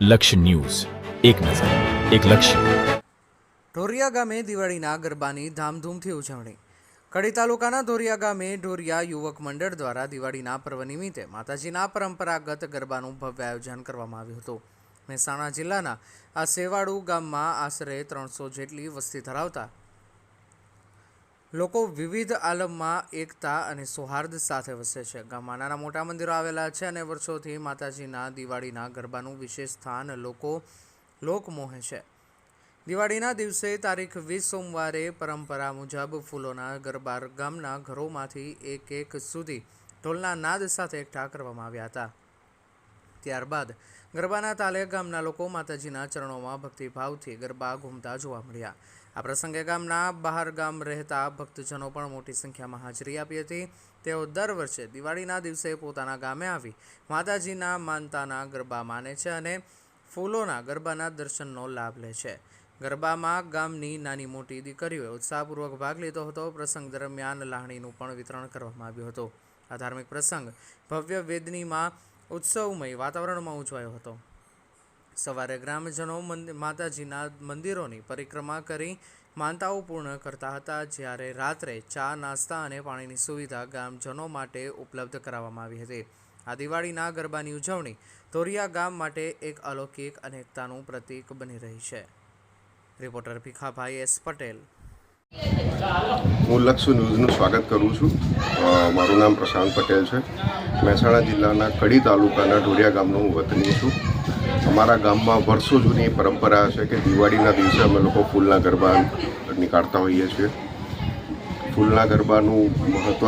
લક્ષ્ય ન્યૂઝ, એક નજર, એક લક્ષ્ય. ઢોરિયા ગામે દિવાળીના ગરબાની ધામધૂમથી ઉજવણી. કડી તાલુકાના ઢોરિયા ગામે ઢોરિયા યુવક મંડળ દ્વારા દિવાળીના પર્વ નિમિત્તે માતાજીના પરંપરાગત ગરબાનું ભવ્ય આયોજન કરવામાં આવ્યું હતું. મહેસાણા જિલ્લાના આ સેવાળુ ગામમાં આશરે 300 જેટલી વસ્તી ધરાવતા લોકો વિવિધ આલમમાં એકતા અને સૌહાર્દ સાથે વસે છે. ગામમાં નાના મોટા મંદિરો આવેલા છે અને વર્ષોથી માતાજીના દિવાળીના ગરબાનું વિશેષ સ્થાન લોકમોહે છે. દિવાળીના દિવસે તારીખ 20 સોમવારે પરંપરા મુજબ ફૂલોના ગરબા ગામના ઘરોમાંથી એક સુધી ઢોલના નાદ સાથે એકઠા કરવામાં આવ્યા હતા. ત્યારબાદ ગરબાના તાલે ગામના લોકો માતાજીના ચરણોમાં ભક્તિભાવથી ગરબા ઘૂમતા જોવા મળ્યા. આ પ્રસંગે ગામના બહાર ગામ રહેતા ભક્તજનો પણ મોટી સંખ્યામાં હાજરી આપી હતી. તેઓ દર વર્ષે દિવાળીના દિવસે પોતાના ગામે આવી માતાજીના માનતાના ગરબા માને છે અને ફૂલોના ગરબાના દર્શનનો લાભ લે છે. ગરબામાં ગામની નાની મોટી દીકરીઓએ ઉત્સાહપૂર્વક ભાગ લીધો હતો. પ્રસંગ દરમિયાન લાહણીનું પણ વિતરણ કરવામાં આવ્યું હતું. આ ધાર્મિક પ્રસંગ ભવ્ય વેદનીમાં ઉત્સવમય વાતાવરણમાં ઉજવાયો હતો. સવારે ગ્રામજનો માતાજીના મંદિરોની પરિક્રમા કરી માનતાઓ પૂર્ણ કરતા હતા, જ્યારે રાત્રે ચા, નાસ્તા અને પાણીની સુવિધા ગામજનો માટે ઉપલબ્ધ કરાવવામાં આવી હતી. આ દિવાળીના ગરબાની ઉજવણી ઢોરિયા ગામ માટે એક અલૌકિક અને એકતાનું પ્રતીક બની રહી છે. Reporter Bhikhabhai S Patel. હું લક્ષ્ય ન્યૂઝનું સ્વાગત કરું છું. મારું નામ પ્રશાંત પટેલ છે. મહેસાણા જિલ્લાના કડી તાલુકાના ઢોરિયા ગામનો હું વતની છું. અમારા ગામમાં વર્ષો જૂની પરંપરા છે કે દિવાળીના દિવસે અમે લોકો ફૂલના ગરબા નીકાળતા હોઈએ છીએ. ફૂલના ગરબાનું મહત્ત્વ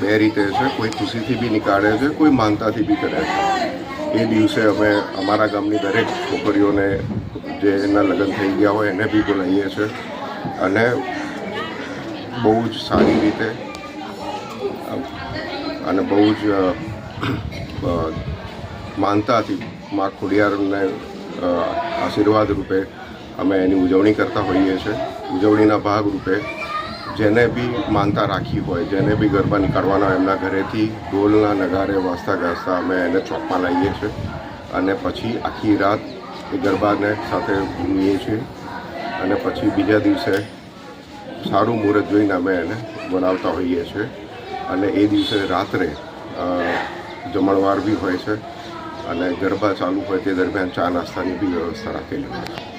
બે રીતે છે. કોઈ ખુશીથી બી નીકાળે છે, કોઈ માનતાથી બી કરે છે. એ દિવસે અમે અમારા ગામની દરેક છોકરીઓને જે એના લગ્ન થઈ ગયા હોય એને બી બોલાવીએ છીએ અને બહુ જ સારી રીતે અને બહુ જ માનતાથી મા ખોડિયારને આશીર્વાદ રૂપે અમે એની ઉજવણી કરતા હોઈએ છીએ. ઉજવણીના ભાગરૂપે જેને બી માનતા રાખી હોય, જેને બી ગરબા નીકાળવાના એમના ઘરેથી ઢોલના નગારે વાજતા ગાજતા અમે એને ચોકમાં લાવીએ છીએ અને પછી આખી રાત એ ગરબાને સાથે ઘૂમીએ છીએ અને પછી બીજા દિવસે સારું મુહૂર્ત જોઈને અમે એને બોલાવતા હોઈએ છીએ અને એ દિવસે રાત્રે જમણવાર બી હોય છે અને ગરબા ચાલુ હોય તે દરમિયાન ચા નાસ્તાની બી વ્યવસ્થા રાખેલી હોય છે.